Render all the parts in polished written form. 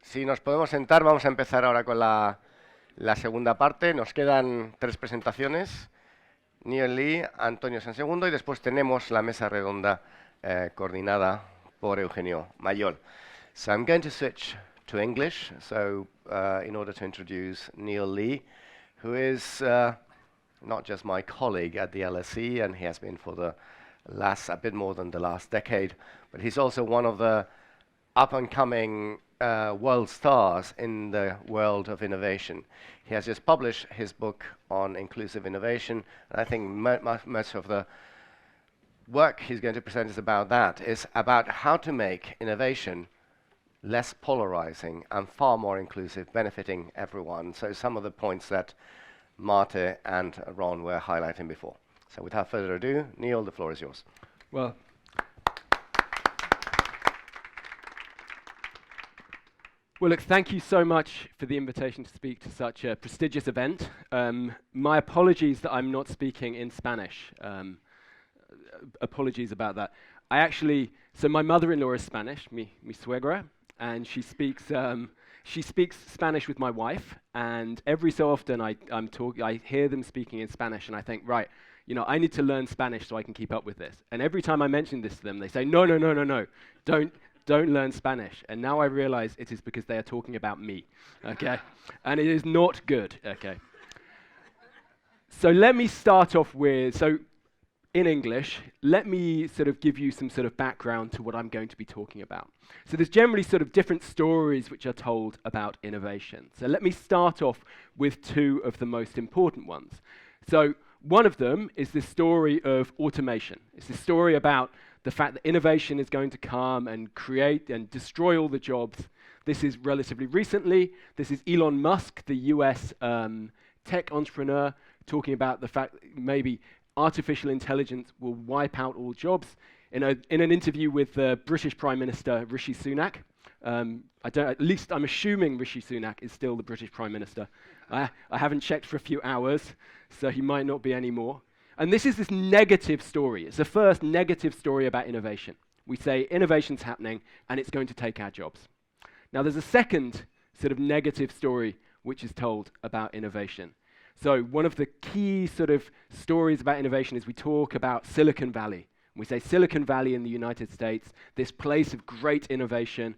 Si nos podemos sentar, vamos a empezar ahora con la segunda parte. Nos quedan 3 presentaciones. Neil Lee, Antonio San Segundo, y después tenemos la mesa redonda coordinada por Eugenio Mayol. So I'm going to switch to English, in order to introduce Neil Lee, who is not just my colleague at the LSE, and he has been for the a bit more than the last decade, but he's also one of the up-and-coming world stars in the world of innovation. He has just published his book on inclusive innovation, and I think much of the work he's going to present is about how to make innovation less polarizing and far more inclusive, benefiting everyone. So some of the points that Marte and Ron were highlighting before. So without further ado, Neil, the floor is yours. Well, look, thank you so much for the invitation to speak to such a prestigious event. My apologies that I'm not speaking in Spanish. Apologies about that. So my mother-in-law is Spanish, mi suegra, and she speaks Spanish with my wife, and every so often I hear them speaking in Spanish, and I think, right, I need to learn Spanish so I can keep up with this. And every time I mention this to them, they say, no, don't learn Spanish. And now I realize it is because they are talking about me, okay? And it is not good, okay? So let me start off with, in English, let me sort of give you some sort of background to what I'm going to be talking about. So there's generally sort of different stories which are told about innovation. So let me start off with 2 of the most important ones. So one of them is the story of automation. It's the story about the fact that innovation is going to come and create and destroy all the jobs. This is relatively recently. This is Elon Musk, the US tech entrepreneur, talking about the fact that maybe artificial intelligence will wipe out all jobs. In an interview with the British Prime Minister, Rishi Sunak, at least I'm assuming Rishi Sunak is still the British Prime Minister. I haven't checked for a few hours, so he might not be anymore. And this is this negative story. It's the first negative story about innovation. We say innovation's happening and it's going to take our jobs. Now there's a second sort of negative story which is told about innovation. So one of the key sort of stories about innovation is we talk about Silicon Valley. We say Silicon Valley in the United States, this place of great innovation.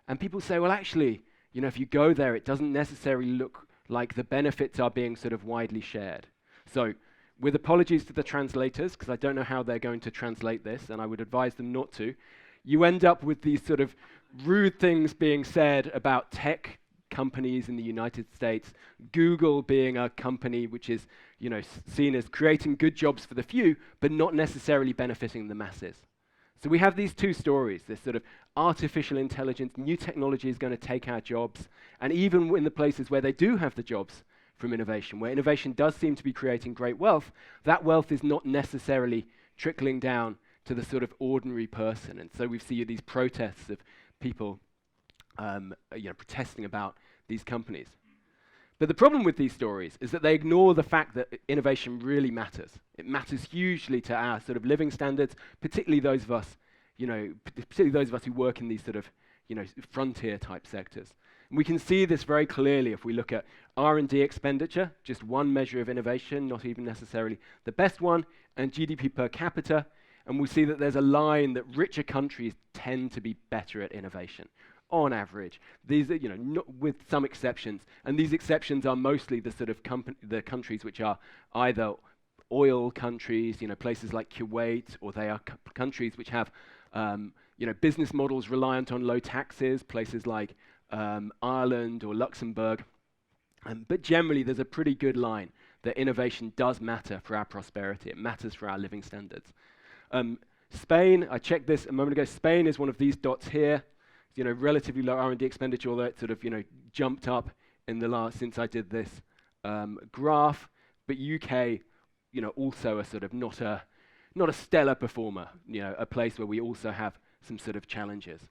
And people say, well, actually, if you go there, it doesn't necessarily look like the benefits are being sort of widely shared. So with apologies to the translators, because I don't know how they're going to translate this, and I would advise them not to, you end up with these sort of rude things being said about tech companies in the United States, Google being a company which is, seen as creating good jobs for the few, but not necessarily benefiting the masses. So we have these 2 stories, this sort of artificial intelligence, new technology is going to take our jobs, and even in the places where they do have the jobs from innovation, where innovation does seem to be creating great wealth, that wealth is not necessarily trickling down to the sort of ordinary person. And so we see these protests of people protesting about these companies. But the problem with these stories is that they ignore the fact that innovation really matters. It matters hugely to our sort of living standards, particularly those of us, who work in these sort of, frontier type sectors. And we can see this very clearly if we look at R&D expenditure, just one measure of innovation, not even necessarily the best one, and GDP per capita, and we see that there's a line that richer countries tend to be better at innovation. On average, these are, with some exceptions, and these exceptions are mostly the sort of the countries which are either oil countries, places like Kuwait, or they are countries which have, business models reliant on low taxes, places like Ireland or Luxembourg. But generally, there's a pretty good line that innovation does matter for our prosperity. It matters for our living standards. Spain, I checked this a moment ago. Spain is one of these dots here. Relatively low R&D expenditure, although it sort of, jumped up in the last, since I did this graph. But UK, also a sort of not a stellar performer, a place where we also have some sort of challenges.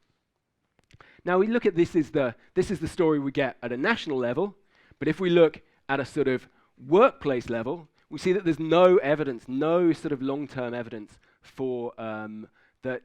Now we look at this is the story we get at a national level, but if we look at a sort of workplace level, we see that there's no evidence, no sort of long-term evidence for that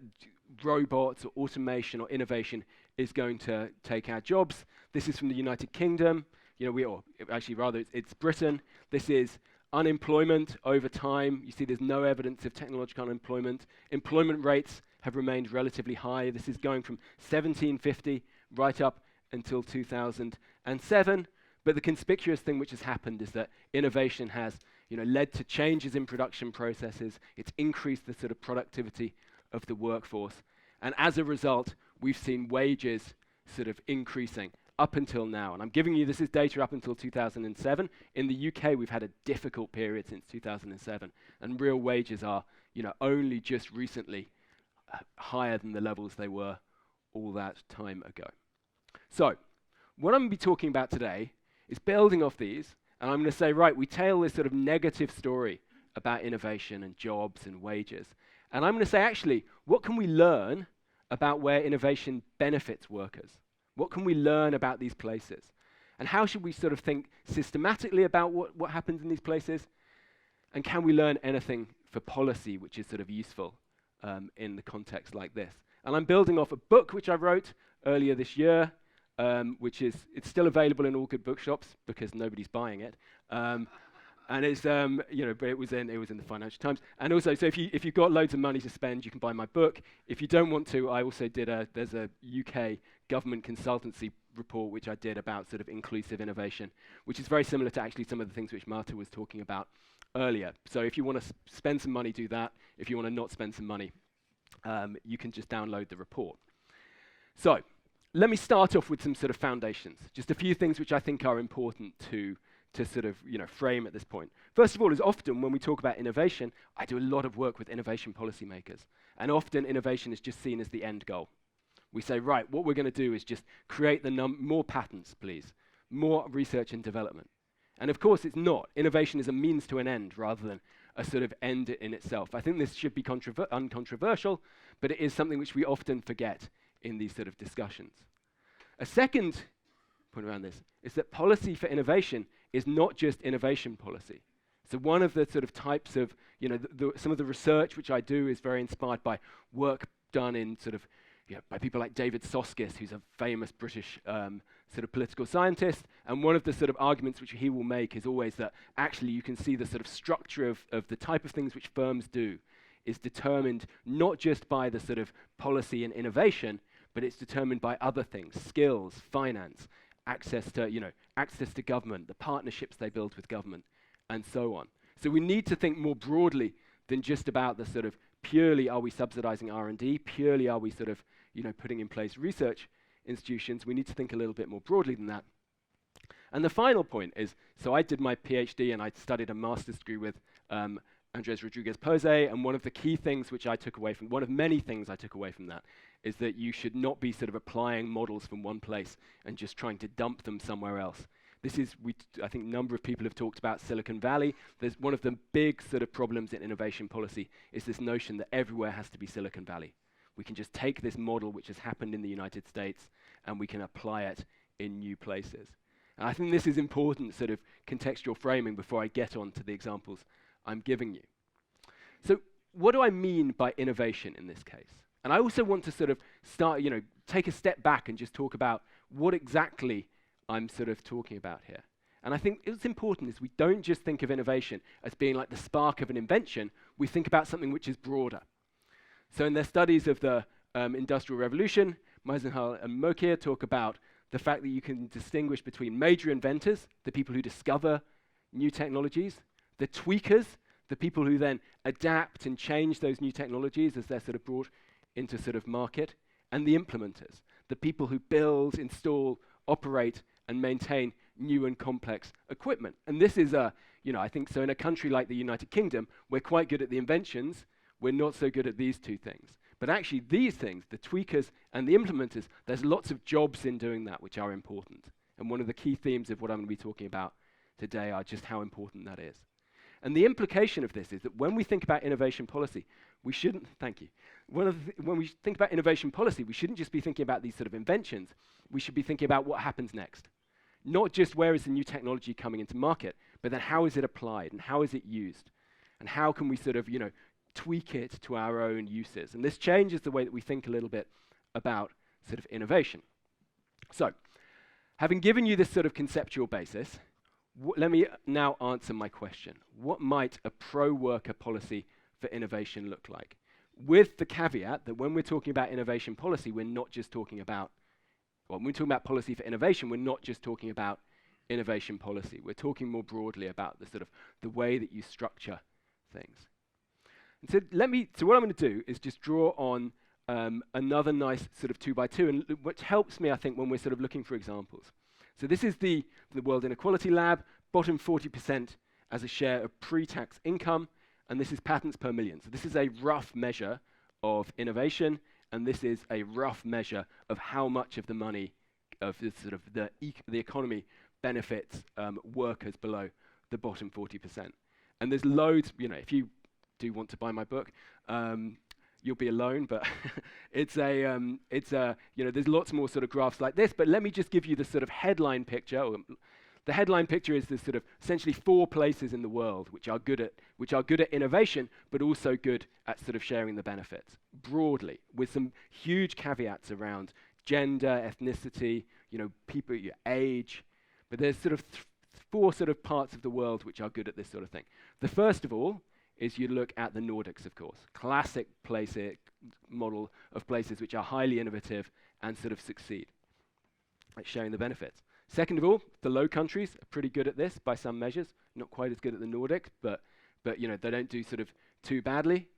robots or automation or innovation is going to take our jobs. This is from the United Kingdom. It's Britain. This is unemployment over time. You see there's no evidence of technological unemployment. Employment rates have remained relatively high. This is going from 1750 right up until 2007. But the conspicuous thing which has happened is that innovation has led to changes in production processes. It's increased the sort of productivity of the workforce. And as a result, we've seen wages sort of increasing up until now. And I'm giving you, this is data up until 2007. In the UK, we've had a difficult period since 2007. And real wages are, only just recently higher than the levels they were all that time ago. So, what I'm going to be talking about today is building off these, and I'm going to say, right, we tell this sort of negative story about innovation and jobs and wages. And I'm going to say, actually, what can we learn about where innovation benefits workers? What can we learn about these places? And how should we sort of think systematically about what happens in these places? And can we learn anything for policy which is sort of useful in the context like this? And I'm building off a book which I wrote earlier this year, it's still available in all good bookshops because nobody's buying it. And it's, but it was in the Financial Times. And also, so if you've got loads of money to spend, you can buy my book. If you don't want to, I also there's a UK government consultancy report which I did about sort of inclusive innovation, which is very similar to actually some of the things which Marta was talking about earlier. So if you want to spend some money, do that. If you want to not spend some money, you can just download the report. So let me start off with some sort of foundations, just a few things which I think are important to sort of frame at this point. First of all, is often when we talk about innovation, I do a lot of work with innovation policymakers, and often innovation is just seen as the end goal. We say, right, what we're going to do is just create more patents, please, more research and development. And of course, it's not. Innovation is a means to an end rather than a sort of end in itself. I think this should be uncontroversial, but it is something which we often forget in these sort of discussions. A second point around this is that policy for innovation is not just innovation policy. So one of the sort of types of, some of the research which I do is very inspired by work done in sort of, by people like David Soskice, who's a famous British sort of political scientist. And one of the sort of arguments which he will make is always that actually you can see the sort of structure of the type of things which firms do is determined not just by the sort of policy and innovation, but it's determined by other things, skills, finance, access to government, the partnerships they build with government, and so on. So we need to think more broadly than just about the sort of purely are we subsidizing R&D, purely are we sort of putting in place research institutions. We need to think a little bit more broadly than that. And the final point is, so I did my PhD and I studied a master's degree with Andres Rodríguez-Pose, and one of the key things which I took away from, one of many things I took away from that, is that you should not be sort of applying models from one place and just trying to dump them somewhere else. This is, I think a number of people have talked about Silicon Valley. There's one of the big sort of problems in innovation policy is this notion that everywhere has to be Silicon Valley. We can just take this model which has happened in the United States and we can apply it in new places. And I think this is important sort of contextual framing before I get on to the examples I'm giving you. So what do I mean by innovation in this case? And I also want to sort of start, take a step back and just talk about what exactly I'm sort of talking about here. And I think what's important is we don't just think of innovation as being like the spark of an invention, we think about something which is broader. So in their studies of the Industrial Revolution, Meisenhall and Mokier talk about the fact that you can distinguish between major inventors, the people who discover new technologies, the tweakers, the people who then adapt and change those new technologies as they're sort of brought into sort of market, and the implementers, the people who build, install, operate, and maintain new and complex equipment. And this is I think so in a country like the United Kingdom, we're quite good at the inventions, we're not so good at these two things. But actually these things, the tweakers and the implementers, there's lots of jobs in doing that which are important. And one of the key themes of what I'm going to be talking about today are just how important that is. And the implication of this is that when we think about innovation policy, we shouldn't, when we think about innovation policy, we shouldn't just be thinking about these sort of inventions, we should be thinking about what happens next. Not just where is the new technology coming into market, but then how is it applied and how is it used? And how can we sort of, tweak it to our own uses? And this changes the way that we think a little bit about sort of innovation. So, having given you this sort of conceptual basis, let me now answer my question. What might a pro-worker policy for innovation look like? With the caveat that when we're talking about innovation policy, we're not just talking about, well, when we're talking about policy for innovation, we're not just talking about innovation policy. We're talking more broadly about the sort of the way that you structure things. And so what I'm going to do is just draw on another nice sort of 2x2, and which helps me, I think, when we're sort of looking for examples. So this is the World Inequality Lab, bottom 40% as a share of pre-tax income, and this is patents per million. So this is a rough measure of innovation, and this is a rough measure of how much of the money of the sort of the economy benefits workers below the bottom 40%. And there's loads, if you do want to buy my book, you'll be alone, but there's lots more sort of graphs like this, but let me just give you the sort of headline picture. The headline picture is this sort of essentially 4 places in the world which are good at innovation, but also good at sort of sharing the benefits broadly, with some huge caveats around gender, ethnicity, people, your age. But there's sort of 4 sort of parts of the world which are good at this sort of thing. The first of all is you look at the Nordics, of course, classic model of places which are highly innovative and sort of succeed at sharing the benefits. Second of all, the Low Countries are pretty good at this by some measures, not quite as good at the Nordics, but they don't do sort of too badly.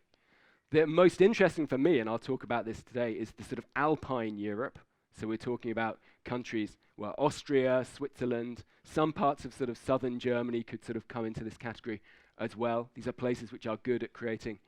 The most interesting for me, and I'll talk about this today, is the sort of Alpine Europe. So we're talking about countries, well, Austria, Switzerland, some parts of sort of southern Germany could sort of come into this category as well. These are places which are good at creating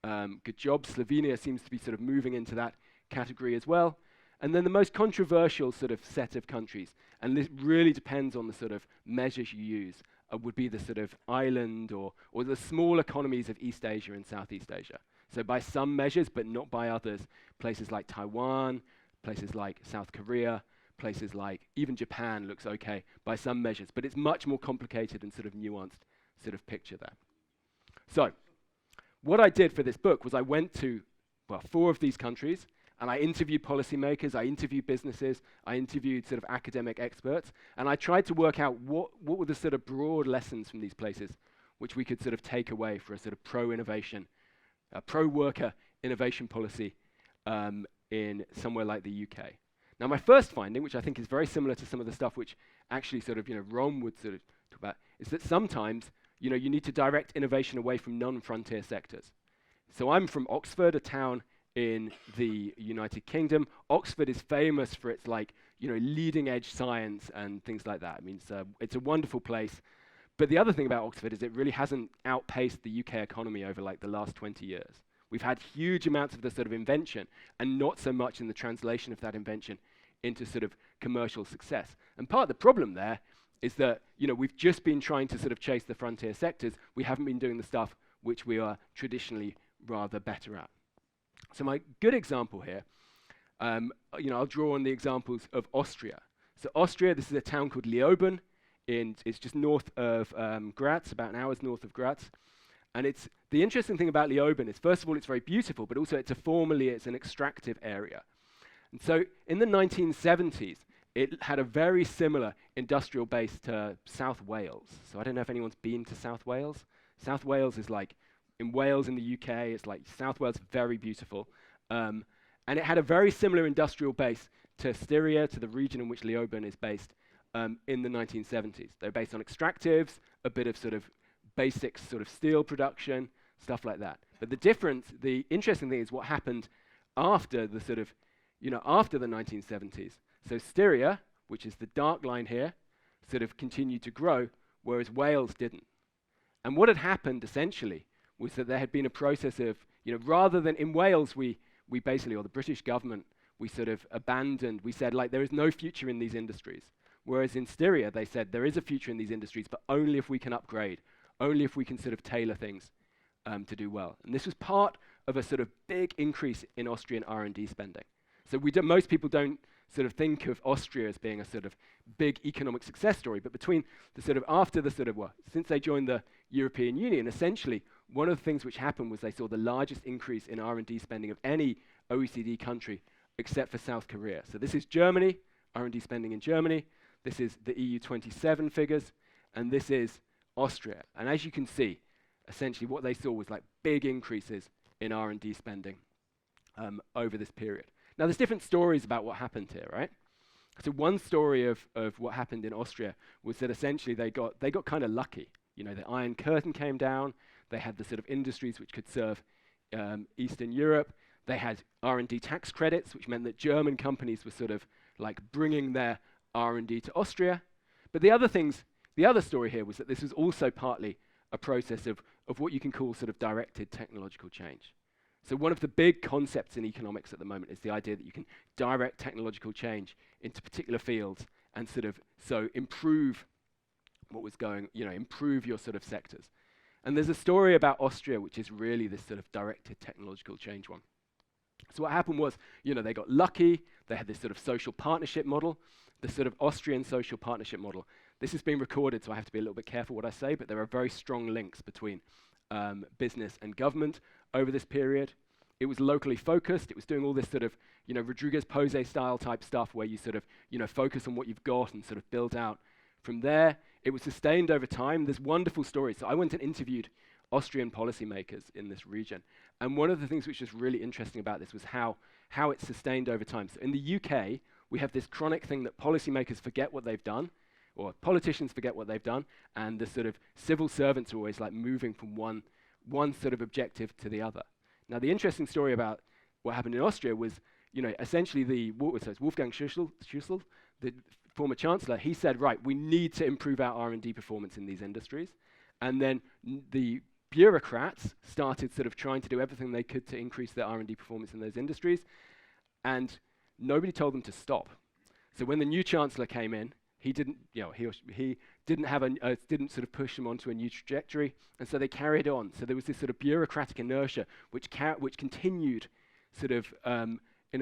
good jobs. Slovenia seems to be sort of moving into that category as well. And then the most controversial sort of set of countries, and this really depends on the sort of measures you use, would be the sort of island or the small economies of East Asia and Southeast Asia. So by some measures, but not by others, places like Taiwan, places like South Korea, places like even Japan looks okay by some measures, but it's much more complicated and sort of nuanced sort of picture there. So what I did for this book was I went to, 4 of these countries, and I interviewed policymakers, I interviewed businesses, I interviewed sort of academic experts, and I tried to work out what were the sort of broad lessons from these places which we could sort of take away for a sort of pro-innovation, pro-worker innovation policy in somewhere like the UK. Now my first finding, which I think is very similar to some of the stuff which actually sort of, Ron would sort of talk about, is that sometimes, you need to direct innovation away from non-frontier sectors. So I'm from Oxford, a town in the United Kingdom. Oxford is famous for its leading edge science and things like that. I mean, it's a wonderful place. But the other thing about Oxford is it really hasn't outpaced the UK economy over the last 20 years. We've had huge amounts of the sort of invention and not so much in the translation of that invention into sort of commercial success. And part of the problem there is that, we've just been trying to sort of chase the frontier sectors. We haven't been doing the stuff which we are traditionally rather better at. So my good example here, I'll draw on the examples of Austria. So Austria, this is a town called Leoben, it's just north of Graz, about an hour's north of Graz. And the interesting thing about Leoben is, first of all, it's very beautiful, but also it's an extractive area. And so in the 1970s, it had a very similar industrial base to South Wales. So I don't know if anyone's been to South Wales. South Wales is in Wales in the UK, it's South Wales, very beautiful. And it had a very similar industrial base to Styria, to the region in which Leoben is based in the 1970s. They're based on extractives, a bit of sort of basic sort of steel production, stuff like that. But the interesting thing is what happened after the sort of, after the 1970s. So Styria, which is the dark line here, sort of continued to grow, whereas Wales didn't. And what had happened essentially was that there had been a process of, rather than in Wales, we basically, or the British government, we sort of abandoned, we said there is no future in these industries. Whereas in Styria, they said there is a future in these industries, but only if we can upgrade, only if we can sort of tailor things to do well. And this was part of a sort of big increase in Austrian R&D spending. So most people don't sort of think of Austria as being a sort of big economic success story, but between the sort of, after the sort of, since they joined the European Union, essentially, one of the things which happened was they saw the largest increase in R&D spending of any OECD country except for South Korea. So this is Germany, R&D spending in Germany. This is the EU 27 figures, and this is Austria. And as you can see, essentially what they saw was like big increases in R&D spending over this period. Now there's different stories about what happened here, right? So one story of what happened in Austria was that essentially they got kind of lucky. You know, the Iron Curtain came down. They had the sort of industries which could serve Eastern Europe. They had R&D tax credits, which meant that German companies were sort of like bringing their R&D to Austria. But the other story here was that this was also partly a process of what you can call sort of directed technological change. So one of the big concepts in economics at the moment is the idea that you can direct technological change into particular fields and sort of so improve what was going, you know, improve your sort of sectors. And there's a story about Austria which is really this sort of directed technological change one. So what happened was, you know, they got lucky. They had this sort of social partnership model, the sort of Austrian social partnership model. This has been recorded, so I have to be a little bit careful what I say, but there are very strong links between business and government over this period. It was locally focused. It was doing all this sort of, you know, Rodríguez-Pose style type stuff where you sort of, you know, focus on what you've got and sort of build out from there. It was sustained over time. There's wonderful stories. So I went and interviewed Austrian policymakers in this region. And one of the things which is really interesting about this was how it's sustained over time. So in the UK, we have this chronic thing that policymakers forget what they've done, or politicians forget what they've done, and the sort of civil servants are always like moving from one sort of objective to the other. Now, the interesting story about what happened in Austria was, you know, essentially Wolfgang Schüssel, the former chancellor, he said, right, we need to improve our R&D performance in these industries. And then the bureaucrats started sort of trying to do everything they could to increase their R&D performance in those industries. And nobody told them to stop. So when the new chancellor came in, he didn't, you know, he didn't sort of push them onto a new trajectory, and so they carried on. So there was this sort of bureaucratic inertia which continued sort of in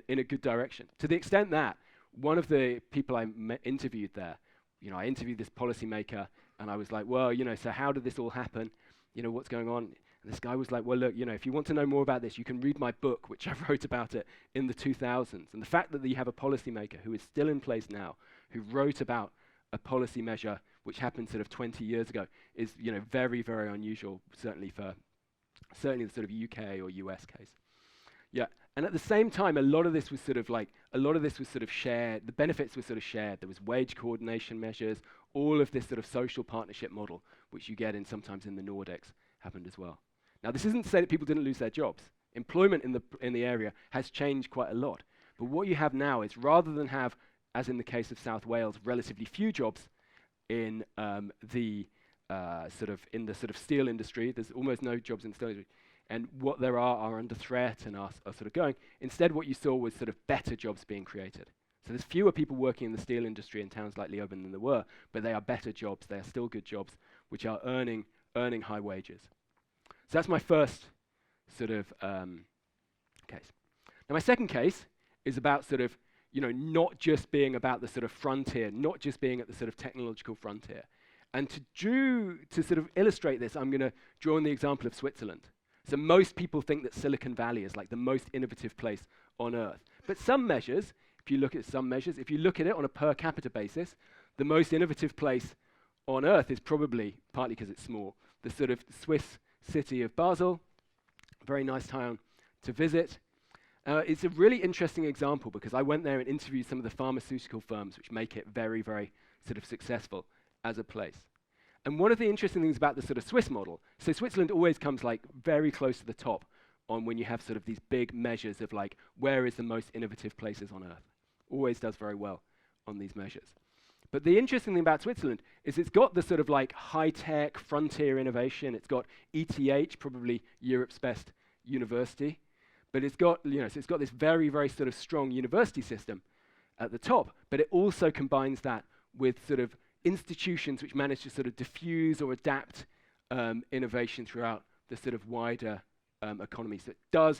a good direction. To the extent that one of the people I interviewed there, you know, I interviewed this policymaker, and I was like, well, you know, so how did this all happen? You know, what's going on? And this guy was like, well, look, you know, if you want to know more about this, you can read my book, which I wrote about it in the 2000s. And the fact that you have a policymaker who is still in place now, who wrote about a policy measure which happened sort of 20 years ago is, you know, very, very unusual, certainly the sort of UK or US case. Yeah, and at the same time, a lot of this was sort of shared. The benefits were sort of shared. There was wage coordination measures. All of this sort of social partnership model, which you get sometimes in the Nordics, happened as well. Now, this isn't to say that people didn't lose their jobs. Employment in the area has changed quite a lot. But what you have now is, rather than have, as in the case of South Wales, relatively few jobs in the sort of steel industry, there's almost no jobs in the steel industry, and what there are under threat and are sort of going. Instead, what you saw was sort of better jobs being created. So there's fewer people working in the steel industry in towns like Leoben than there were, but they are better jobs. They are still good jobs, which are earning high wages. So that's my first sort of case. Now, my second case is about sort of, you know, not just being about the sort of frontier, not just being at the sort of technological frontier. And to sort of illustrate this, I'm going to draw on the example of Switzerland. So most people think that Silicon Valley is like the most innovative place on earth. But some measures, if you look at it on a per capita basis, the most innovative place on earth is probably, partly because it's small, the sort of Swiss city of Basel. Very nice town to visit. It's a really interesting example because I went there and interviewed some of the pharmaceutical firms which make it very, very sort of successful as a place. And one of the interesting things about the sort of Swiss model, so Switzerland always comes like very close to the top on when you have sort of these big measures of like, where is the most innovative places on earth? Always does very well on these measures. But the interesting thing about Switzerland is it's got the sort of like high-tech frontier innovation. It's got ETH, probably Europe's best university. But it's got, you know, so it's got this very, very sort of strong university system at the top, but it also combines that with sort of institutions which manage to sort of diffuse or adapt innovation throughout the sort of wider economy. So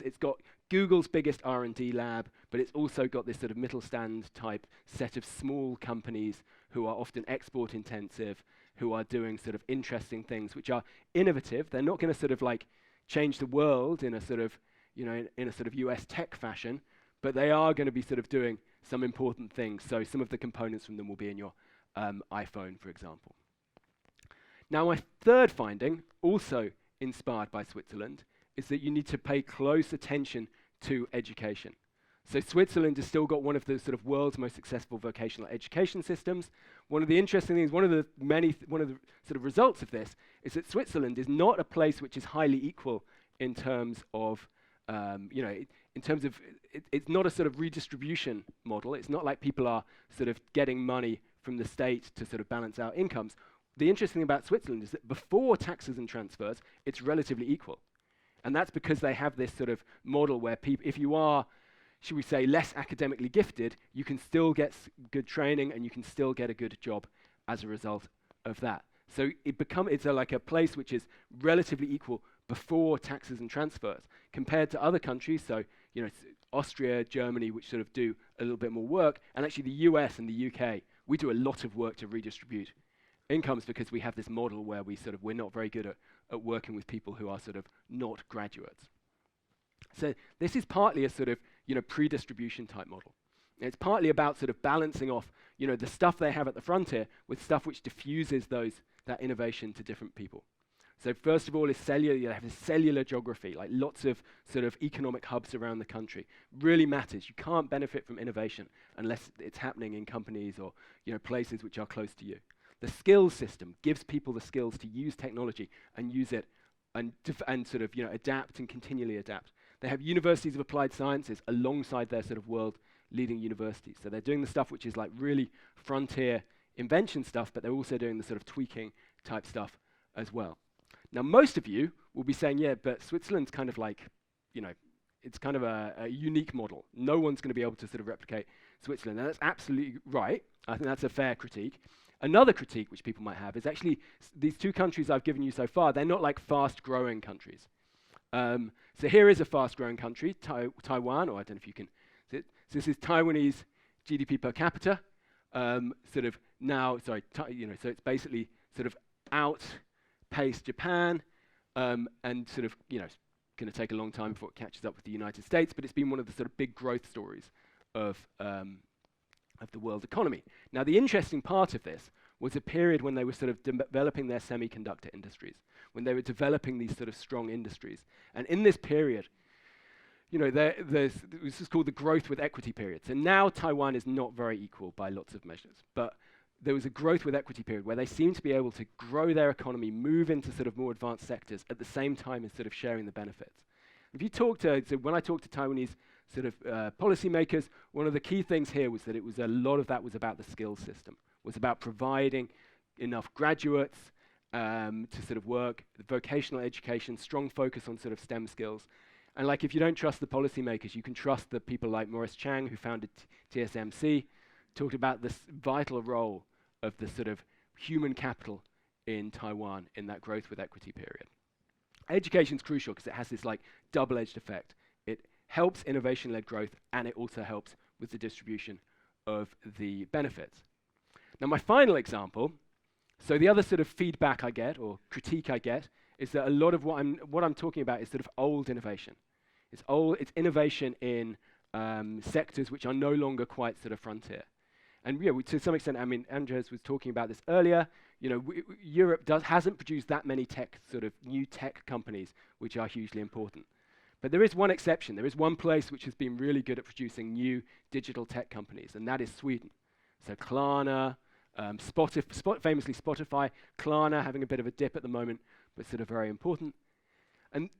it's got Google's biggest R&D lab, but it's also got this sort of Mittelstand type set of small companies who are often export intensive, who are doing sort of interesting things, which are innovative. They're not going to sort of like change the world in a sort of, you know, in a sort of US tech fashion, but they are going to be sort of doing some important things. So some of the components from them will be in your iPhone, for example. Now, my third finding, also inspired by Switzerland, is that you need to pay close attention to education. So Switzerland has still got one of the sort of world's most successful vocational education systems. One of the interesting things, one of the sort of results of this is that Switzerland is not a place which is highly equal in terms of, it's not a sort of redistribution model. It's not like people are sort of getting money from the state to sort of balance out incomes. The interesting thing about Switzerland is that before taxes and transfers, it's relatively equal. And that's because they have this sort of model where if you are, should we say, less academically gifted, you can still get good training and you can still get a good job as a result of that. So it's like a place which is relatively equal before taxes and transfers compared to other countries. So, Austria, Germany, which sort of do a little bit more work, and actually the US and the UK, we do a lot of work to redistribute incomes because we have this model where we're not very good at working with people who are sort of not graduates. So this is partly a sort of, pre-distribution type model. And it's partly about sort of balancing off, the stuff they have at the frontier with stuff which diffuses that innovation to different people. So first of all is cellular, you have this cellular geography, like lots of sort of economic hubs around the country. Really matters. You can't benefit from innovation unless it's happening in companies or, places which are close to you. The skills system gives people the skills to use technology and use it and sort of, adapt and continually adapt. They have universities of applied sciences alongside their sort of world-leading universities. So they're doing the stuff which is like really frontier invention stuff, but they're also doing the sort of tweaking type stuff as well. Now, most of you will be saying, yeah, but Switzerland's kind of like, it's kind of a unique model. No one's going to be able to sort of replicate Switzerland. And that's absolutely right. I think that's a fair critique. Another critique which people might have is actually these two countries I've given you so far, they're not like fast-growing countries. So here is a fast-growing country, Taiwan, or I don't know if you can see it. So this is Taiwanese GDP per capita. So it's basically sort of outpaced Japan, and sort of, it's going to take a long time before it catches up with the United States, but it's been one of the sort of big growth stories of the world economy. Now, the interesting part of this was a period when they were sort of developing their semiconductor industries, when they were developing these sort of strong industries. And in this period, this is called the growth with equity period. So now Taiwan is not very equal by lots of measures, but there was a growth with equity period where they seemed to be able to grow their economy, move into sort of more advanced sectors at the same time as sort of sharing the benefits. If you talk to, so when I talked to Taiwanese sort of policymakers, one of the key things here was that a lot of that was about the skills system, was about providing enough graduates to sort of work, vocational education, strong focus on sort of STEM skills. And like if you don't trust the policymakers, you can trust the people like Maurice Chang, who founded TSMC, talked about this vital role of the sort of human capital in Taiwan in that growth with equity period. Education is crucial because it has this like double-edged effect. It helps innovation-led growth, and it also helps with the distribution of the benefits. Now, my final example, so the other sort of feedback I get, or critique I get, is that a lot of what I'm talking about is sort of old innovation. It's innovation in sectors which are no longer quite sort of frontier. And to some extent, I mean, Andres was talking about this earlier. Europe hasn't produced that many new tech companies which are hugely important. But there is one exception. There is one place which has been really good at producing new digital tech companies, and that is Sweden. So Klarna, famously Spotify, Klarna having a bit of a dip at the moment, but sort of very important. And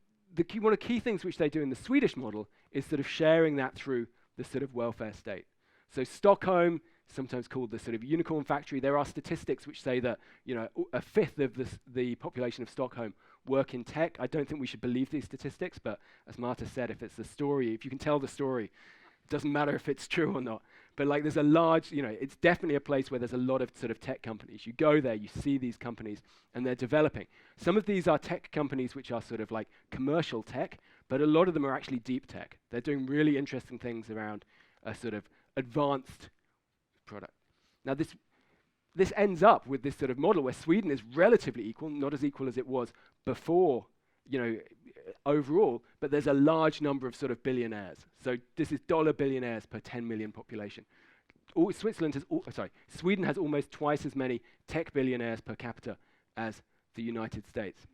one of the key things which they do in the Swedish model is sort of sharing that through the sort of welfare state. So Stockholm, sometimes called the sort of unicorn factory, there are statistics which say that a fifth of the population of Stockholm work in tech. I don't think we should believe these statistics, but as Marta said, if it's the story, if you can tell the story, it doesn't matter if it's true or not. But like there's a large, it's definitely a place where there's a lot of sort of tech companies. You go there, you see these companies, and they're developing. Some of these are tech companies which are sort of like commercial tech, but a lot of them are actually deep tech. They're doing really interesting things around a sort of advanced product. Now this ends up with this sort of model where Sweden is relatively equal, not as equal as it was before overall, but there's a large number of sort of billionaires. So this is dollar billionaires per 10 million population. Sweden has almost twice as many tech billionaires per capita as the United States.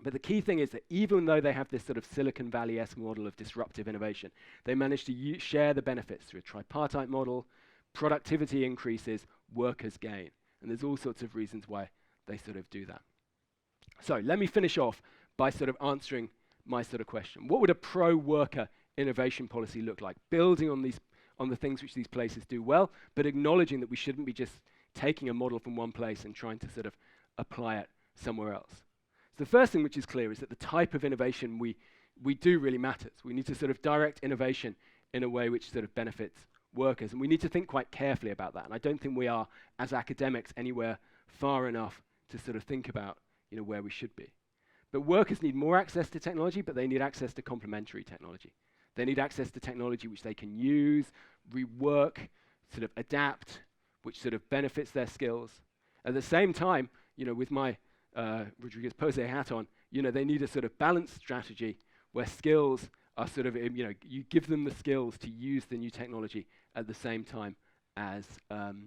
But the key thing is that even though they have this sort of Silicon Valley-esque model of disruptive innovation, they manage to share the benefits through a tripartite model, productivity increases, workers gain. And there's all sorts of reasons why they sort of do that. So let me finish off by sort of answering my sort of question. What would a pro-worker innovation policy look like? Building on the things which these places do well, but acknowledging that we shouldn't be just taking a model from one place and trying to sort of apply it somewhere else. So the first thing which is clear is that the type of innovation we do really matters. We need to sort of direct innovation in a way which sort of benefits workers, and we need to think quite carefully about that. And I don't think we are, as academics, anywhere far enough to sort of think about, where we should be. But workers need more access to technology, but they need access to complementary technology. They need access to technology which they can use, rework, sort of adapt, which sort of benefits their skills. At the same time, with my Rodríguez-Pose hat on, they need a sort of balanced strategy where skills are sort of, you give them the skills to use the new technology at the same time as, as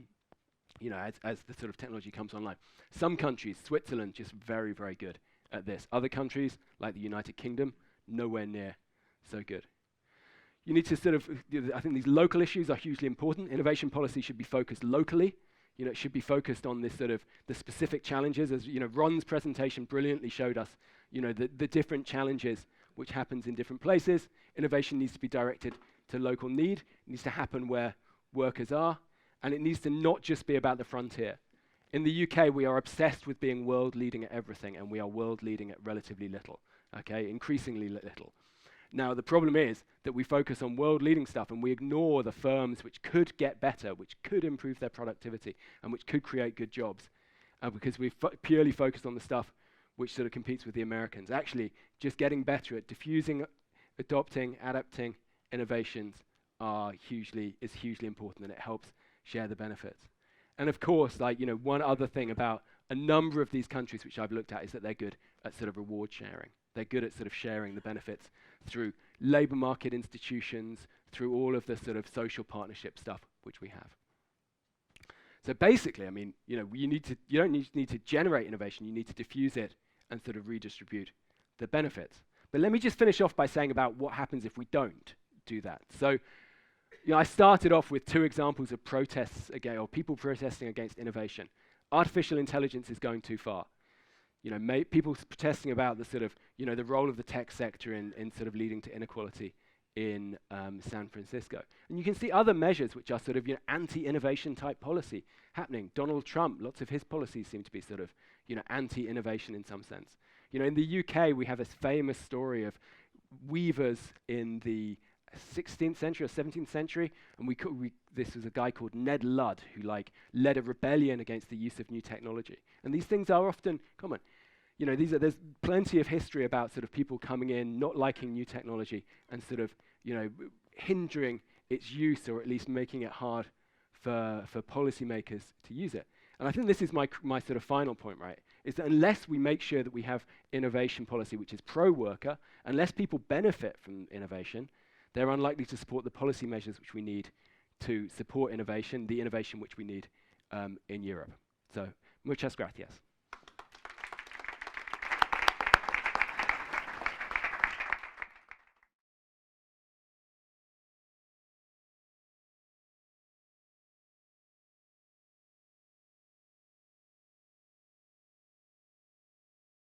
the sort of technology comes online. Some countries, Switzerland, just very, very good at this. Other countries, like the United Kingdom, nowhere near so good. You need to sort of, I think these local issues are hugely important. Innovation policy should be focused locally. It should be focused on this sort of the specific challenges. As Ron's presentation brilliantly showed us, the different challenges which happens in different places. Innovation needs to be directed to local need. It needs to happen where workers are, and it needs to not just be about the frontier. In the UK, we are obsessed with being world leading at everything, and we are world leading at relatively little, increasingly little. Now, the problem is that we focus on world-leading stuff and we ignore the firms which could get better, which could improve their productivity, and which could create good jobs, because we've purely focused on the stuff which sort of competes with the Americans. Actually, just getting better at diffusing, adopting, adapting innovations is hugely important, and it helps share the benefits. And of course, one other thing about a number of these countries which I've looked at is that they're good at sort of reward sharing. They're good at sort of sharing the benefits through labor market institutions, through all of the sort of social partnership stuff which we have. So basically, you don't need to generate innovation, you need to diffuse it and sort of redistribute the benefits. But let me just finish off by saying about what happens if we don't do that. So, I started off with two examples of protests or people protesting against innovation. Artificial intelligence is going too far. People protesting about the sort of, the role of the tech sector in sort of leading to inequality in San Francisco. And you can see other measures which are sort of, anti-innovation type policy happening. Donald Trump, lots of his policies seem to be sort of, anti-innovation in some sense. In the UK, we have this famous story of weavers in the 16th century or 17th century, and this was a guy called Ned Ludd who led a rebellion against the use of new technology. And these things are often common. There's plenty of history about sort of people coming in, not liking new technology, and sort of, hindering its use, or at least making it hard for policymakers to use it. And I think this is my sort of final point, right? Is that unless we make sure that we have innovation policy which is pro-worker, unless people benefit from innovation, they're unlikely to support the policy measures which we need to support innovation, the innovation which we need in Europe. So, muchas gracias.